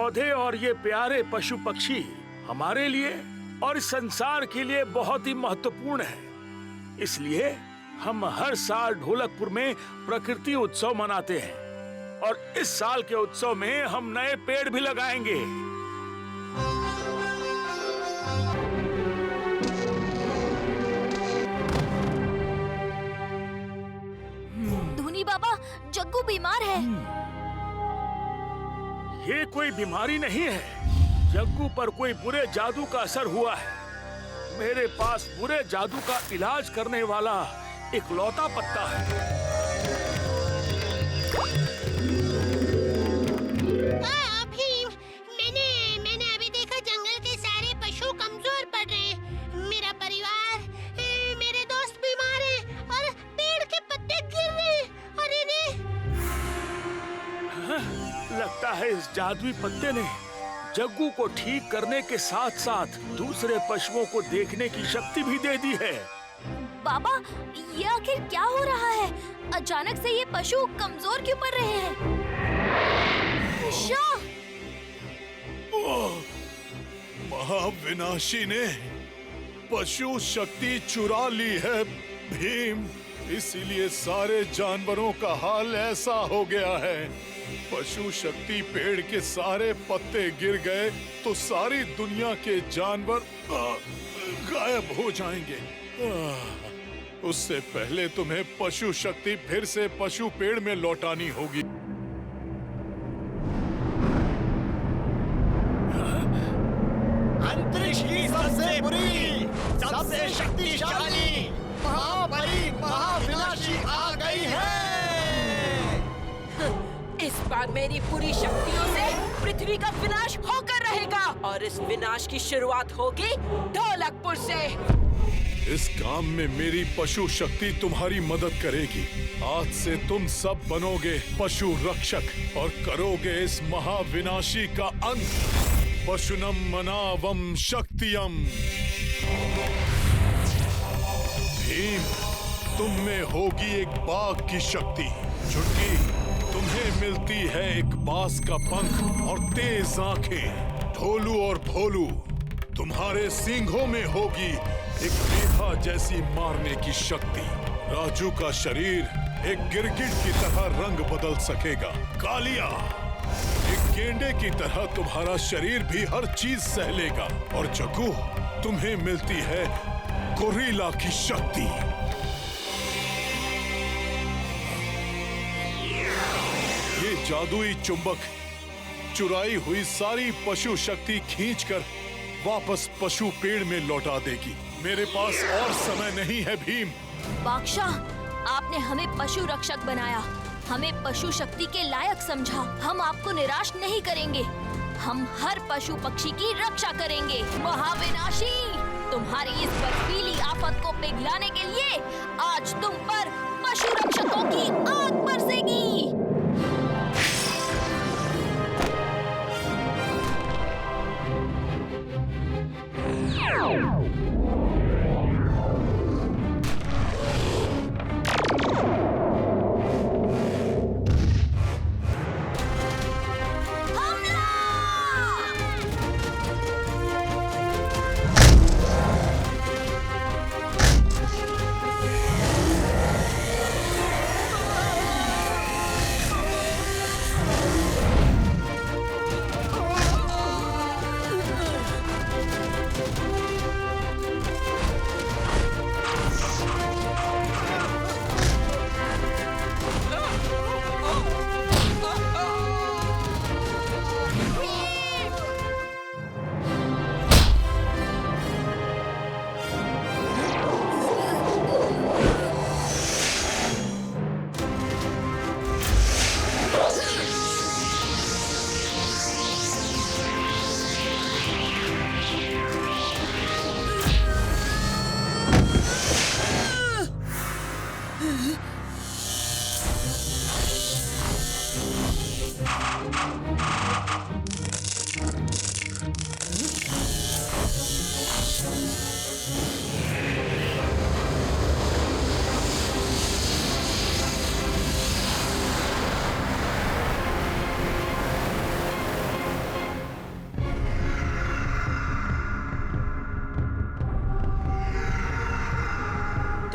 पौधे और ये प्यारे पशु पक्षी हमारे लिए और इस संसार के लिए बहुत ही महत्वपूर्ण है। इसलिए हम हर साल ढोलकपुर में प्रकृति उत्सव मनाते हैं और इस साल के उत्सव में हम नए पेड़ भी लगाएंगे। धूनी बाबा, जग्गू बीमार है। ये कोई बीमारी नहीं है, जग्गू पर कोई बुरे जादू का असर हुआ है। मेरे पास बुरे जादू का इलाज करने वाला इकलौता पत्ता है। भीम, मैंने अभी देखा जंगल के सारे पशु कमजोर पड़ रहे हैं। मेरा परिवार, मेरे दोस्त बीमार हैं और पेड़ के पत्ते गिर रहे हैं। अरे रे! लगता है इस जादुई पत्ते ने जग्गू को ठीक करने के साथ साथ दूसरे पशुओं को देखने की शक्ति भी दे दी है। बाबा, ये आखिर क्या हो रहा है? अचानक से ये पशु कमजोर क्यों पड़ रहे हैं? शाह! महाविनाशी ने पशु शक्ति चुरा ली है भीम, इसीलिए सारे जानवरों का हाल ऐसा हो गया है। पशु शक्ति पेड़ के सारे पत्ते गिर गए तो सारी दुनिया के जानवर गायब हो जाएंगे। उससे पहले तुम्हें पशु शक्ति फिर से पशु पेड़ में लौटानी होगी। अंतरिक्ष की सबसे बुरी, सबसे शक्तिशाली महाबली महाविनाशी आ गई है। इस बार मेरी पूरी शक्तियों से पृथ्वी का विनाश होकर रहेगा और इस विनाश की शुरुआत होगी ढोलकपुर से। इस काम में मेरी पशु शक्ति तुम्हारी मदद करेगी। आज से तुम सब बनोगे पशु रक्षक और करोगे इस महाविनाशी का अंत। पशुनम मनावम शक्तियम। भीम, तुम में होगी एक बाघ की शक्ति। चुटकी, तुम्हें मिलती है एक बाज का पंख और तेज आंखें। ढोलू और भोलू, तुम्हारे सींगों में होगी एक मेधा जैसी मारने की शक्ति। राजू का शरीर एक गिरगिट की तरह रंग बदल सकेगा। कालिया, एक गेंडे की तरह तुम्हारा शरीर भी हर चीज सह लेगा। और जग्गू, तुम्हें मिलती है गोरिल्ला की शक्ति। ये जादुई चुंबक चुराई हुई सारी पशु शक्ति खींचकर वापस पशु पेड़ में लौटा देगी। मेरे पास और समय नहीं है भीम। बादशाह, आपने हमें पशु रक्षक बनाया, हमें पशु शक्ति के लायक समझा। हम आपको निराश नहीं करेंगे। हम हर पशु पक्षी की रक्षा करेंगे। महाविनाशी, तुम्हारी इस बर्फीली आफत को पिघलाने के लिए आज तुम पर पशु रक्षकों की आग बरसेगी।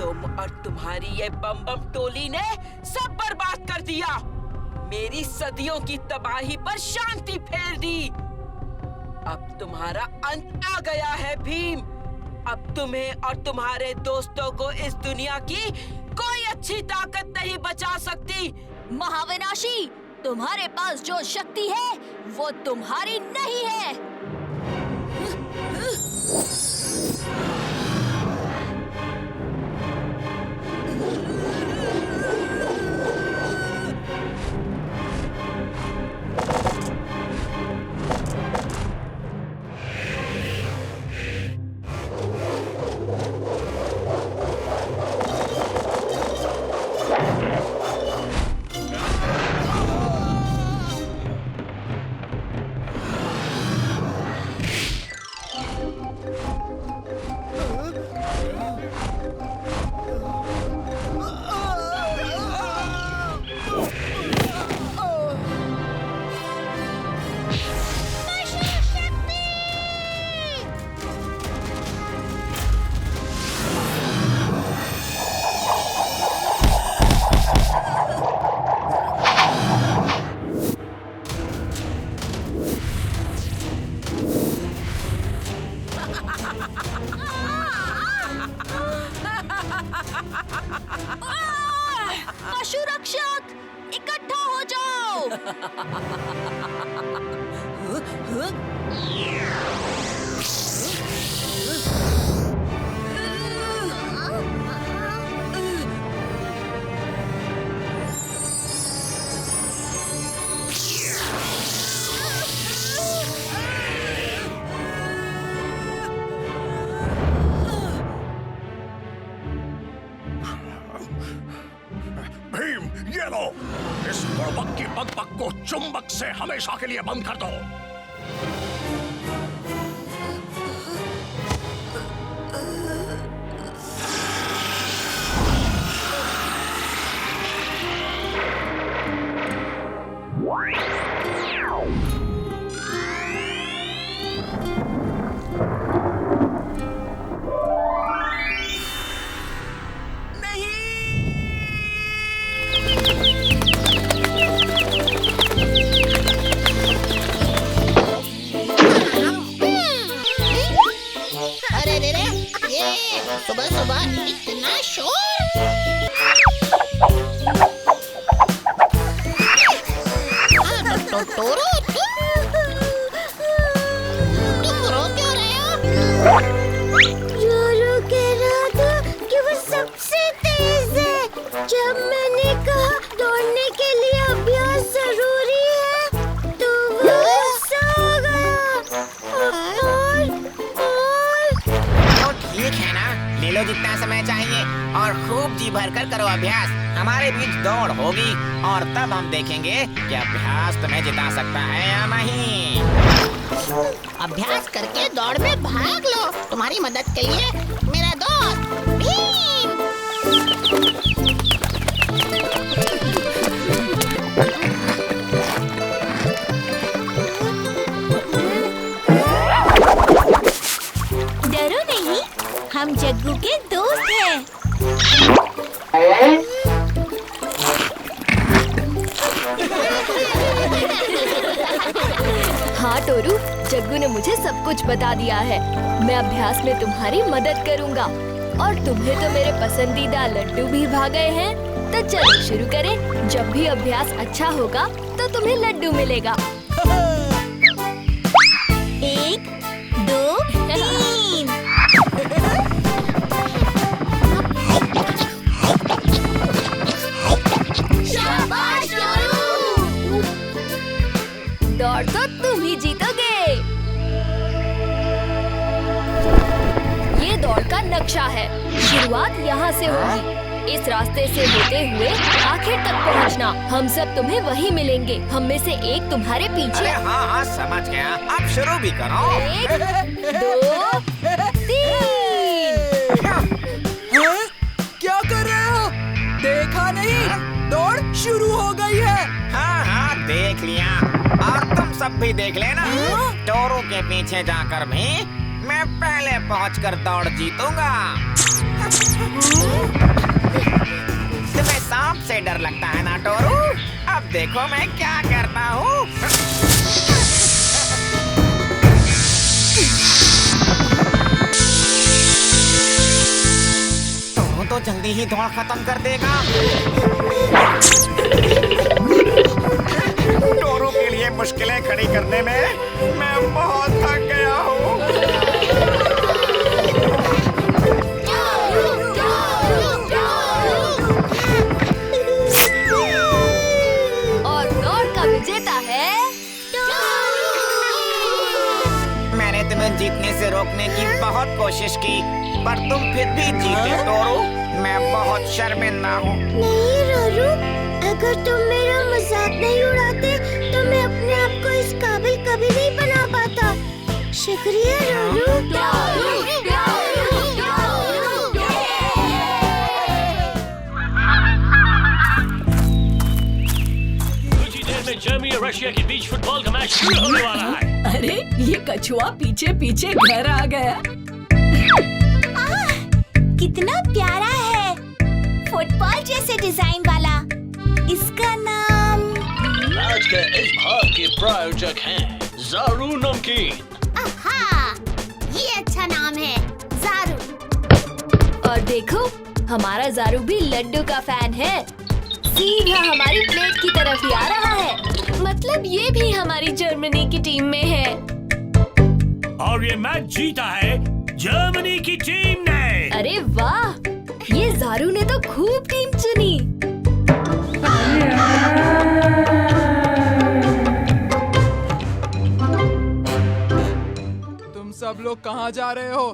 तुम और तुम्हारी ये बम बम टोली ने सब बर्बाद कर दिया। मेरी सदियों की तबाही पर शांति फेर दी। अब तुम्हारा अंत आ गया है भीम। अब तुम्हें और तुम्हारे दोस्तों को इस दुनिया की कोई अच्छी ताकत नहीं बचा सकती। महाविनाशी, तुम्हारे पास जो शक्ति है वो तुम्हारी नहीं है। पशु रक्षक, इकट्ठा हो जाओ। भीम, ये लो, इस बुड़बक की बकबक को चुंबक से हमेशा के लिए बंद कर दो। अरे रे रे, ये सुबह सुबह इतना शोर। टोटोरो, तुम रो क्यों रहे हो? जोरो कह रहा था कि वो सबसे तेज है। जब मैंने कहा दौड़ने के लिए अभ्यास जरूरी है तो वो गुस्सा हो गया। तो ठीक है ना, ले लो जितना समय चाहिए और खूब जी भर कर करो अभ्यास। हमारे बीच दौड़ होगी और तब हम देखेंगे कि अभ्यास तुम्हें जिता सकता है या नहीं। अभ्यास करके दौड़ में भाग लो। तुम्हारी मदद के लिए मेरा दोस्त भीम। डरो नहीं, हम जग्गू के दोस्त हैं। हाँ टोरू, जग्गू ने मुझे सब कुछ बता दिया है। मैं अभ्यास में तुम्हारी मदद करूँगा और तुम्हें तो मेरे पसंदीदा लड्डू भी भा गए हैं। तो चलो शुरू करें। जब भी अभ्यास अच्छा होगा तो तुम्हें लड्डू मिलेगा। 1, 2, 3। शाबाश टोरू। दौड़ तो तुम ही जीतोगे। ये दौड़ का नक्शा है। शुरुआत यहाँ से होगी। इस रास्ते से होते हुए आखिर तक पहुँचना। हम सब तुम्हें वहीं मिलेंगे। हम में से एक तुम्हारे पीछे। अरे हाँ हाँ समझ गया, अब शुरू भी करो। 1, 2, 3। क्या कर रहे हो? देखा नहीं? दौड़ शुरू हो गई है। हाँ हाँ देख लिया, और तुम सब भी देख लेना। टोरू के पीछे जाकर भी मैं पहले पहुंचकर दौड़ जीतूंगा। देखो मैं क्या करता हूँ। तो जल्दी ही दौड़ खत्म कर देगा। डोरू के लिए मुश्किलें खड़ी करने में मैं बहुत थक गया हूँ। और दौड़ का विजेता है मैंने तुम्हें जीतने से रोकने की बहुत कोशिश की, पर तुम फिर भी जीते डोरू। मैं बहुत शर्मिंदा हूँ। नहीं रोरू, अगर तुम मेरा मजाक नहीं उड़ाते तो मैं अपने आप को इस काबिल कभी नहीं बना पाता। शुक्रिया रोरू। कुछ ही देर में जर्मनी और रशिया के बीच फुटबॉल का मैच शुरू होने वाला है। अरे ये कछुआ पीछे पीछे घर आ गया। कितना प्यारा है, फुटबॉल जैसे डिजाइन वाला। इसका नाम आज के इस भाग के प्रायोजक हैं ज़ारू नमकीन। आहा, ये अच्छा नाम है, ज़ारू। और देखो हमारा ज़ारू भी लड्डू का फैन है। सीधा हमारी प्लेट की तरफ ही आ रहा है। मतलब ये भी हमारी जर्मनी की टीम में है। और ये मैच जीता है जर्मनी की टीम ने। अरे वाह, ये ज़ारू ने तो खूब टीम चुनी। तुम सब लोग कहाँ जा रहे हो?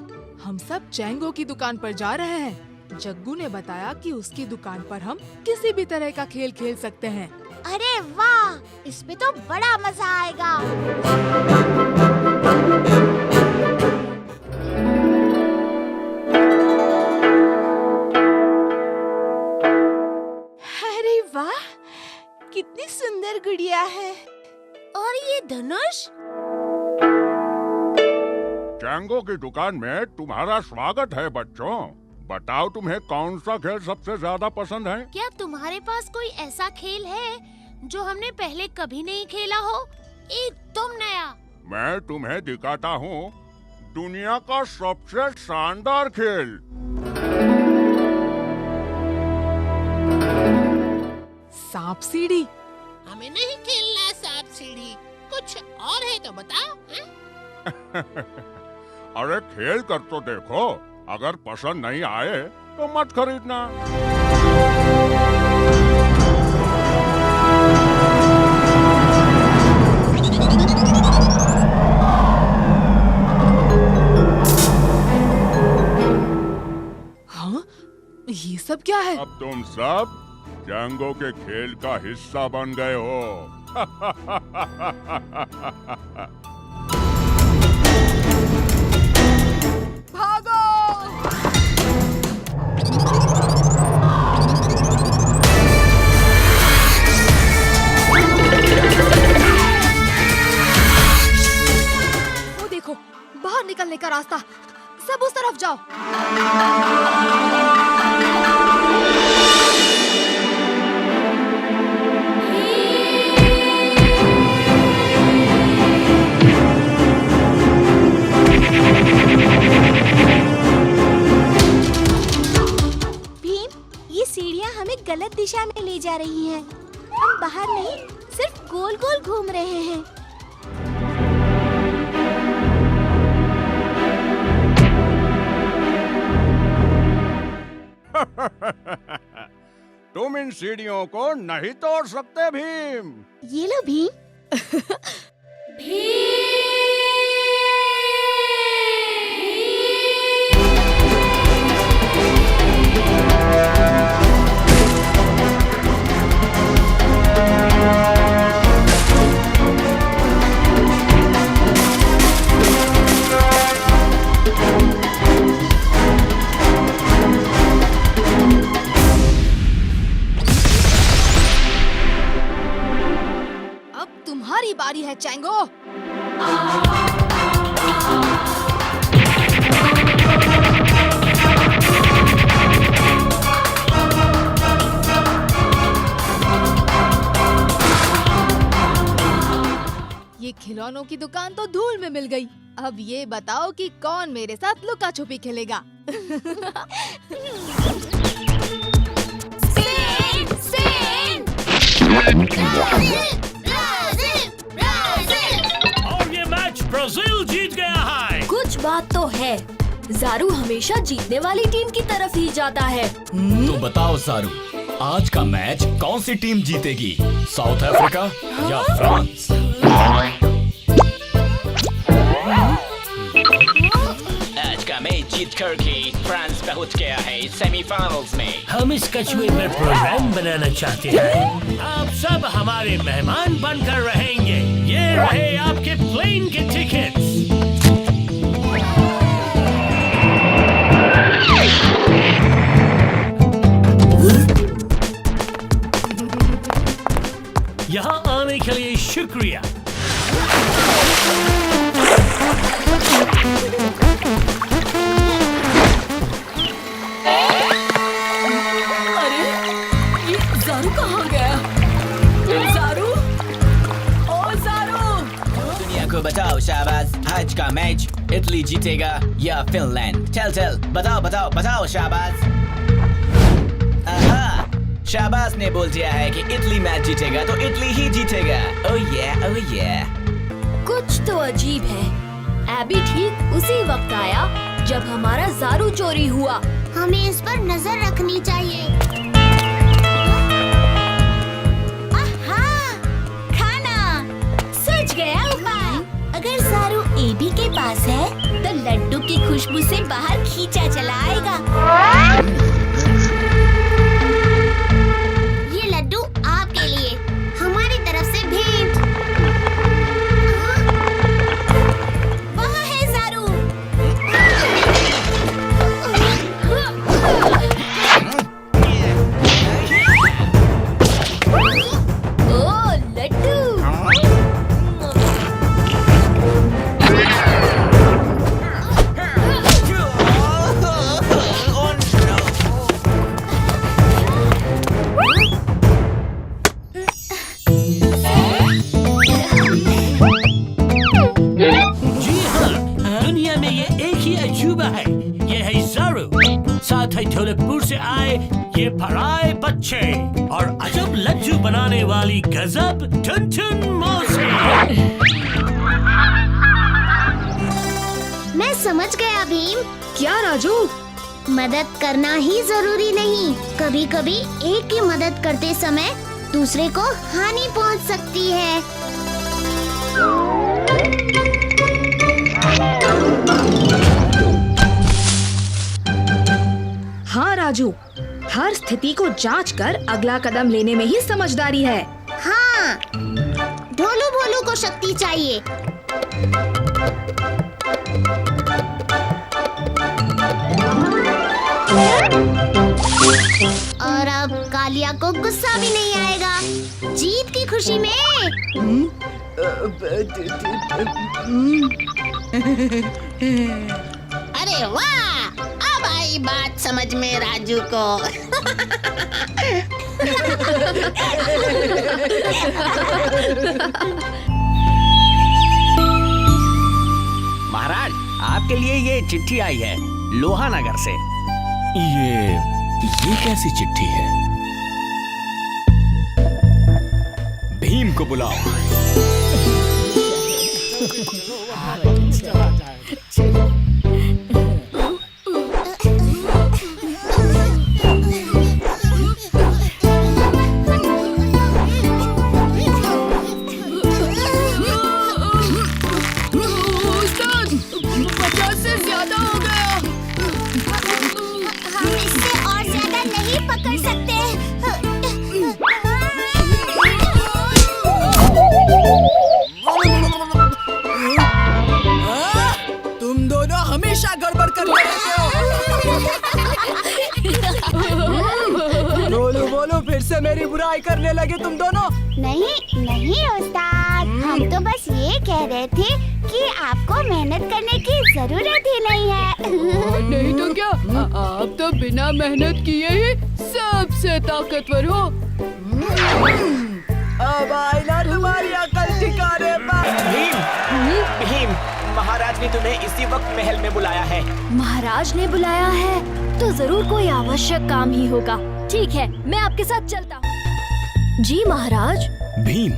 हम सब चैंगो की दुकान पर जा रहे हैं। जग्गू ने बताया कि उसकी दुकान पर हम किसी भी तरह का खेल खेल सकते हैं। अरे वाह, इसमें तो बड़ा मजा आएगा। अरे वाह, कितनी सुंदर गुड़िया है। और ये धनुष? चैंगो की दुकान में तुम्हारा स्वागत है बच्चों। बताओ तुम्हें कौन सा खेल सबसे ज्यादा पसंद है? क्या तुम्हारे पास कोई ऐसा खेल है जो हमने पहले कभी नहीं खेला हो? एकदम नया। मैं तुम्हें दिखाता हूँ दुनिया का सबसे शानदार खेल। सांप सीढ़ी। हमें नहीं खेलना सांप सीढ़ी, कुछ और है तो बताओ। अरे खेल कर तो देखो, अगर पसंद नहीं आए तो मत खरीदना। हाँ, ये सब क्या है? अब तुम सब चैंगो के खेल का हिस्सा बन गए हो। भागो! वो देखो, बाहर निकलने का रास्ता। सब उस तरफ जाओ। गलत दिशा में ले जा रही हैं। हम बाहर नहीं, सिर्फ गोल गोल घूम रहे हैं। तुम इन सीढ़ियों को नहीं तोड़ सकते भीम। ये लो भीम। तुम्हारी बारी है चैंगो। दोनों की दुकान तो धूल में मिल गई। अब ये बताओ कि कौन मेरे साथ लुका छुपी खेलेगा। और ये मैच ब्राजील जीत गया है। कुछ बात तो है, ज़ारू हमेशा जीतने वाली टीम की तरफ ही जाता है। तो बताओ ज़ारू, आज का मैच कौन सी टीम जीतेगी? साउथ अफ्रीका या फ्रांस? आज का मैच जीत करके फ्रांस पहुंच गया है सेमीफाइनल्स में। हम इस कछुए पर प्रोग्राम बनाना चाहते हैं। आप सब हमारे मेहमान बनकर रहेंगे। ये रहे आपके प्लेन के टिकट्स। यहाँ आने के लिए शुक्रिया। अरे ये ज़ारू कहाँ गया? ज़ारू, ओ ज़ारू! दुनिया को बताओ शाबाश, आज का मैच इटली जीतेगा या फिनलैंड? चल बताओ शाबाश। आहा, शाबाश ने बोल दिया है कि इटली मैच जीतेगा तो इटली ही जीतेगा। ओह ये। कुछ तो अजीब है। एबी ठीक उसी वक्त आया जब हमारा ज़ारू चोरी हुआ। हमें इस पर नजर रखनी चाहिए। आहा, खाना सच गया उपाय। अगर ज़ारू एबी के पास है तो लड्डू की खुशबू से बाहर खींचा चला आएगा। ये लड्डू आपके लिए, हमारी तरफ से भेंट। वहाँ है ज़ारू। ओ लड्डू! जी हाँ, दुनिया में ये एक ही अजूबा है। ये है ज़ारू। साथ ही ढोलकपुर से आए ये पराए बच्चे और अजब लड्डू बनाने वाली गजब टुनटुन मौसी। मैं समझ गया भीम। क्या राजू? मदद करना ही जरूरी नहीं, कभी कभी एक की मदद करते समय दूसरे को हानि पहुंच सकती है। हाँ राजू, हर स्थिति को जांच कर अगला कदम लेने में ही समझदारी है। हाँ, ढोलू भोलू को शक्ति चाहिए। और अब कालिया को गुस्सा भी नहीं आएगा, जीत की खुशी में। अरे वाह, अब आई बात समझ में राजू को। महाराज, आपके लिए ये चिट्ठी आई है लोहानगर से। ये कैसी चिट्ठी है? भीम को बुलाओ। मेरी बुराई करने लगे तुम दोनों। नहीं उस्ताद, हम तो बस ये कह रहे थे कि आपको मेहनत करने की जरूरत ही नहीं है। नहीं तो क्या, आप तो बिना मेहनत किए ही सबसे ताकतवर हो। अब आई ना तुम्हारी अकल ठिकाने। अरे भीम, भीम, महाराज ने तुम्हें इसी वक्त महल में बुलाया है। महाराज ने बुलाया है तो जरूर कोई आवश्यक काम ही होगा। ठीक है, मैं आपके साथ चलता हूँ। जी महाराज। भीम,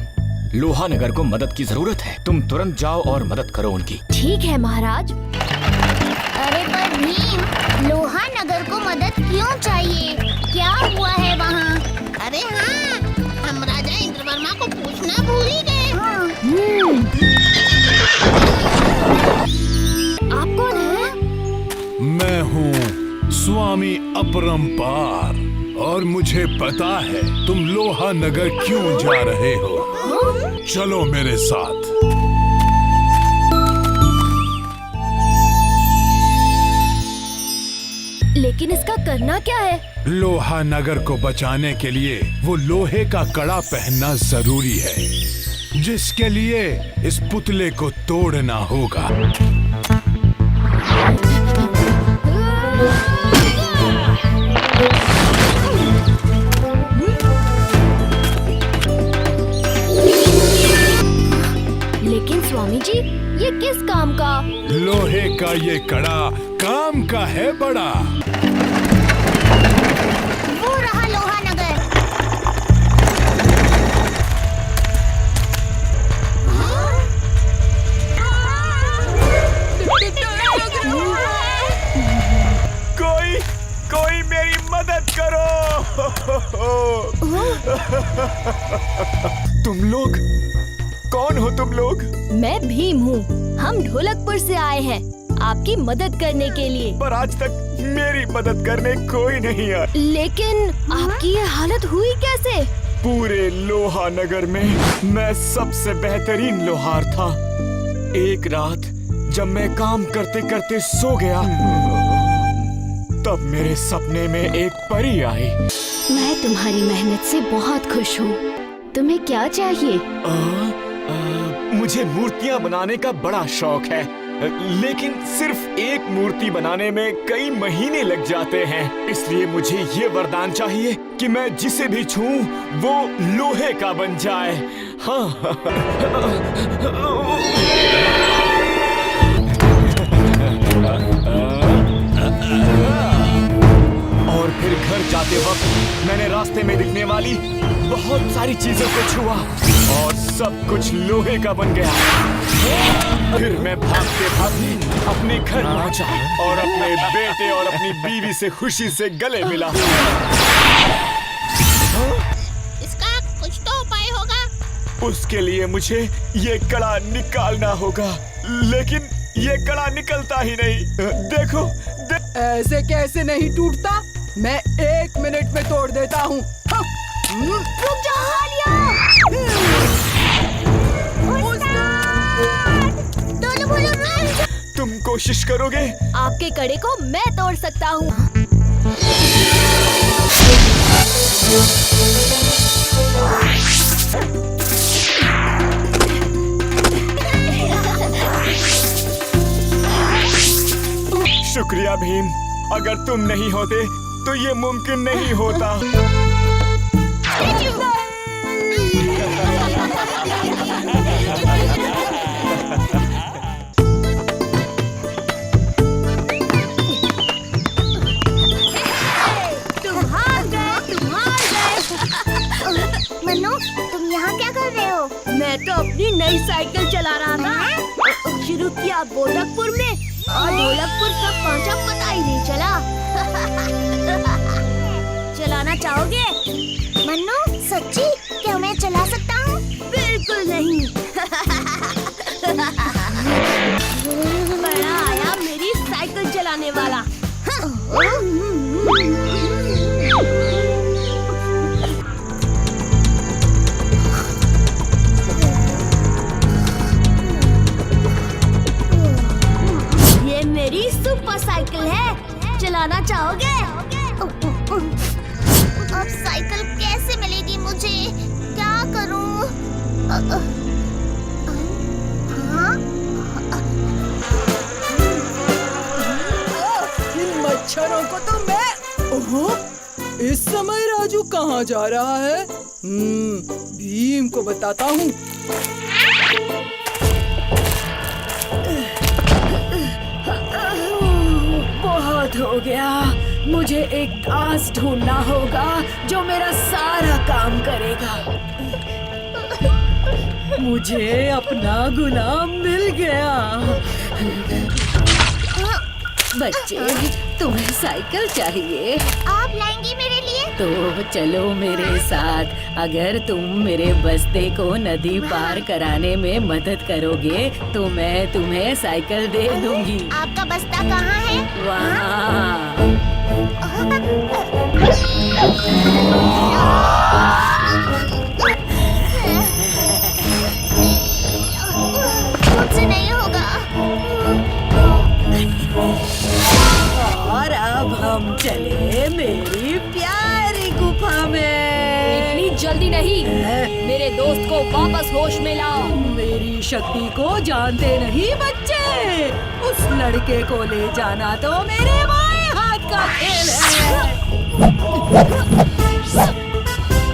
लोहा नगर को मदद की जरूरत है, तुम तुरंत जाओ और मदद करो उनकी। ठीक है महाराज। अरे पर भीम, लोहा नगर को मदद क्यों चाहिए? क्या हुआ है वहाँ? अरे हाँ, हम राजा इंद्रवर्मा को पूछना भूल ही गए। आप कौन है? मैं हूँ स्वामी अपरंपार और मुझे पता है तुम लोहा नगर क्यों जा रहे हो। चलो मेरे साथ। लेकिन इसका करना क्या है? लोहा नगर को बचाने के लिए वो लोहे का कड़ा पहनना जरूरी है, जिसके लिए इस पुतले को तोड़ना होगा। लेकिन स्वामी जी, ये किस काम का? लोहे का ये कड़ा काम का है बड़ा। वो रहा लोहा नगर। कोई मेरी मदद करो। तुम लोग कौन हो? तुम लोग? मैं भीम हूँ। हम ढोलकपुर से आए हैं आपकी मदद करने के लिए। पर आज तक मेरी मदद करने कोई नहीं आया। लेकिन आपकी ये हालत हुई कैसे? पूरे लोहा नगर में मैं सबसे बेहतरीन लोहार था। एक रात जब मैं काम करते करते सो गया, तब मेरे सपने में एक परी आई। मैं तुम्हारी मेहनत से बहुत खुश हूँ। तुम्हें क्या चाहिए? मुझे मूर्तियाँ बनाने का बड़ा शौक है, लेकिन सिर्फ एक मूर्ति बनाने में कई महीने लग जाते हैं। इसलिए मुझे ये वरदान चाहिए कि मैं जिसे भी छूऊं वो लोहे का बन जाए। हाँ। और फिर घर जाते वक्त मैंने रास्ते में दिखने वाली बहुत सारी चीजों को छुआ और सब कुछ लोहे का बन गया। फिर मैं भागते भागते अपने घर पहुंचा और अपने बेटे और अपनी बीवी से खुशी से गले मिला। इसका कुछ तो उपाय होगा। उसके लिए मुझे ये कड़ा निकालना होगा, लेकिन ये कड़ा निकलता ही नहीं। देखो ऐसे कैसे नहीं टूटता? मैं 1 मिनट में तोड़ देता हूँ। रुक जाओ हालिया। दोनों बोलो रुक। तुम कोशिश करोगे? आपके कड़े को मैं तोड़ सकता हूँ। शुक्रिया भीम, अगर तुम नहीं होते तो ये मुमकिन नहीं होता। मन्नू, तुम यहाँ क्या कर रहे हो? मैं तो अपनी नई साइकिल चला रहा था। शुरू किया ढोलकपुर में और ढोलकपुर कब पहुँचा पता ही नहीं चला। चलाना चाहोगे? मन्नू, सच्ची? क्या मैं चला सकता हूँ? बिल्कुल नहीं। बड़ा आया मेरी साइकिल चलाने वाला। ये मेरी सुपर साइकिल है, चलाना चाहोगे? अब साइकिल कैसे मिलेगी मुझे? क्या करूं? हाँ? इन मच्छरों को तो मैं। ओहो, इस समय राजू कहाँ जा रहा है? भीम को बताता हूँ। हो गया। मुझे एक दास ढूंढना होगा जो मेरा सारा काम करेगा। मुझे अपना गुलाम मिल गया। बच्चे, तुम्हें साइकिल चाहिए? आप लाएंगी मेरे लिए? तो चलो मेरे साथ। अगर तुम मेरे बस्ते को नदी पार कराने में मदद करोगे तो मैं तुम्हें साइकिल दे दूंगी। आपका बस्ता कहाँ है? वहाँ। मुझसे नहीं होगा। और अब हम चले मेरी प्यारी गुफा में। इतनी जल्दी नहीं, मेरे दोस्त को वापस होश में लाओ। मेरी शक्ति को जानते नहीं बच्चे। उस लड़के को ले जाना तो मेरे बाएं हाथ का खेल है।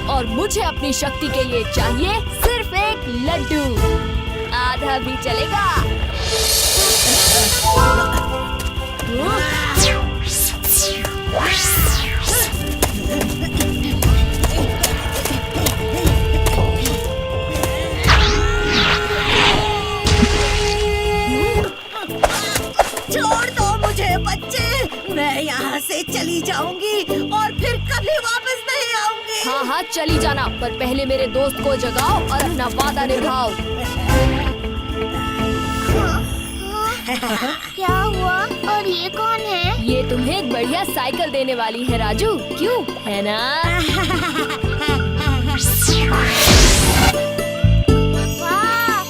और मुझे अपनी शक्ति के लिए चाहिए सिर्फ एक लड्डू। आधा भी चलेगा। छोड़ दो मुझे बच्चे। मैं यहाँ से चली जाऊंगी और फिर कभी वापस नहीं आऊंगी। हाँ हाँ चली जाना, पर पहले मेरे दोस्त को जगाओ और अपना वादा निभाओ। क्या हुआ? और ये कौन है? ये तुम्हें एक बढ़िया साइकिल देने वाली है राजू, क्यों है ना? वाह,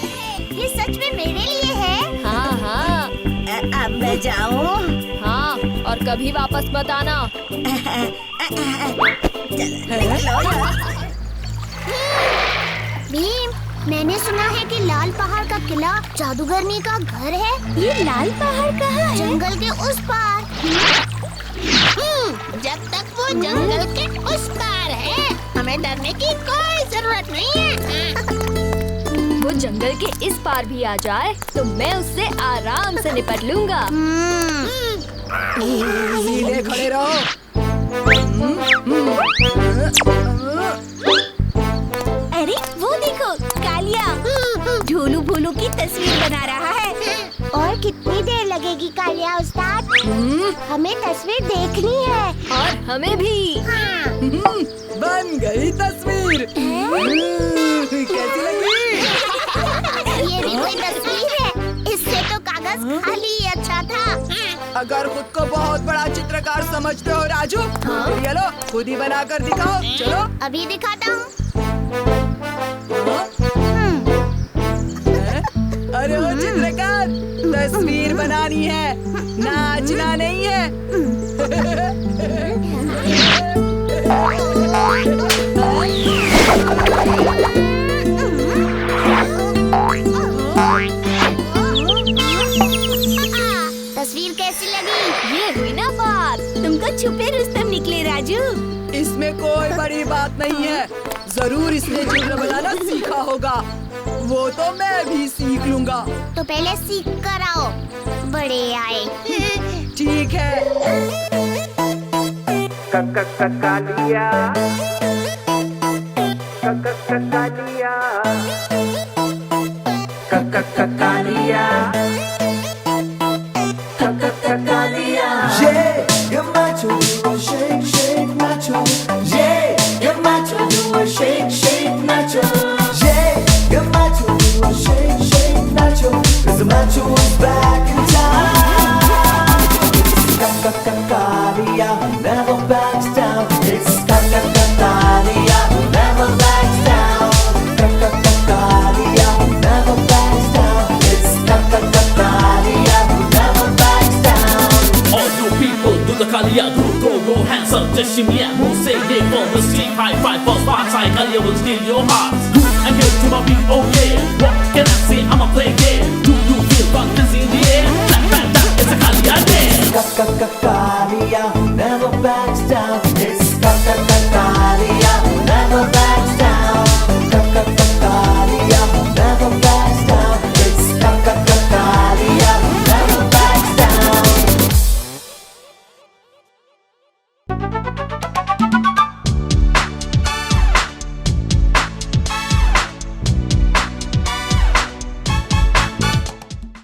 ये सच में मेरे लिए है? हाँ हाँ। अब मैं जाऊँ? हाँ, और कभी वापस मत आना। भीम, मैंने सुना है कि लाल पहाड़ का किला जादूगरनी का घर है। ये लाल पहाड़ कहाँ है? जंगल के उस पार। जब तक वो जंगल के उस पार है, हमें डरने की कोई जरूरत नहीं है। वो जंगल के इस पार भी आ जाए तो मैं उससे आराम से निपट लूंगा। सीधे खड़े रहो। अरे वो देखो, कालिया झोलू भोलू की तस्वीर बना रहा है। और कितनी देर लगेगी कालिया उस्ताद? हमें तस्वीर देखनी है। और हमें भी। बन गई तस्वीर। कैसी लगी? ये भी कोई तस्वीर है? इससे तो कागज खाली ही अच्छा था। अगर खुद को बहुत बड़ा चित्रकार समझते हो राजू, चलो खुद ही बना कर दिखाओ। चलो अभी दिखाता हूँ। अरे वो चित्रकार, तस्वीर बनानी है, नाचना नहीं है। तस्वीर कैसी लगी? ये हुई ना बात। तुमको छुपे रुस्तम निकले राजू। इसमें कोई बड़ी बात नहीं है। जरूर इसने चित्र बनाना सीखा होगा। वो तो मैं भी सीख लूंगा। तो पहले सीख कर आओ, बड़े आए। ठीक है। Kaliya Yeah, you're macho, do a shake, shake, macho. Yeah, you're macho, do a shake, shake, macho. Yeah, you're macho, do a shake, shake, macho. 'Cause the macho is back in town. Kalia, never backs down. It's Kalia, never backs down. Kalia, never backs down. It's Kalia, never backs down. All you people do the Kalia do. Throw your hands up, just shimmy and move. Say they for the sleep, high five for spot side. Kalia will steal your hearts. And get to my beat, oh yeah. What can I say? I'ma play game. Do you feel fun? This in the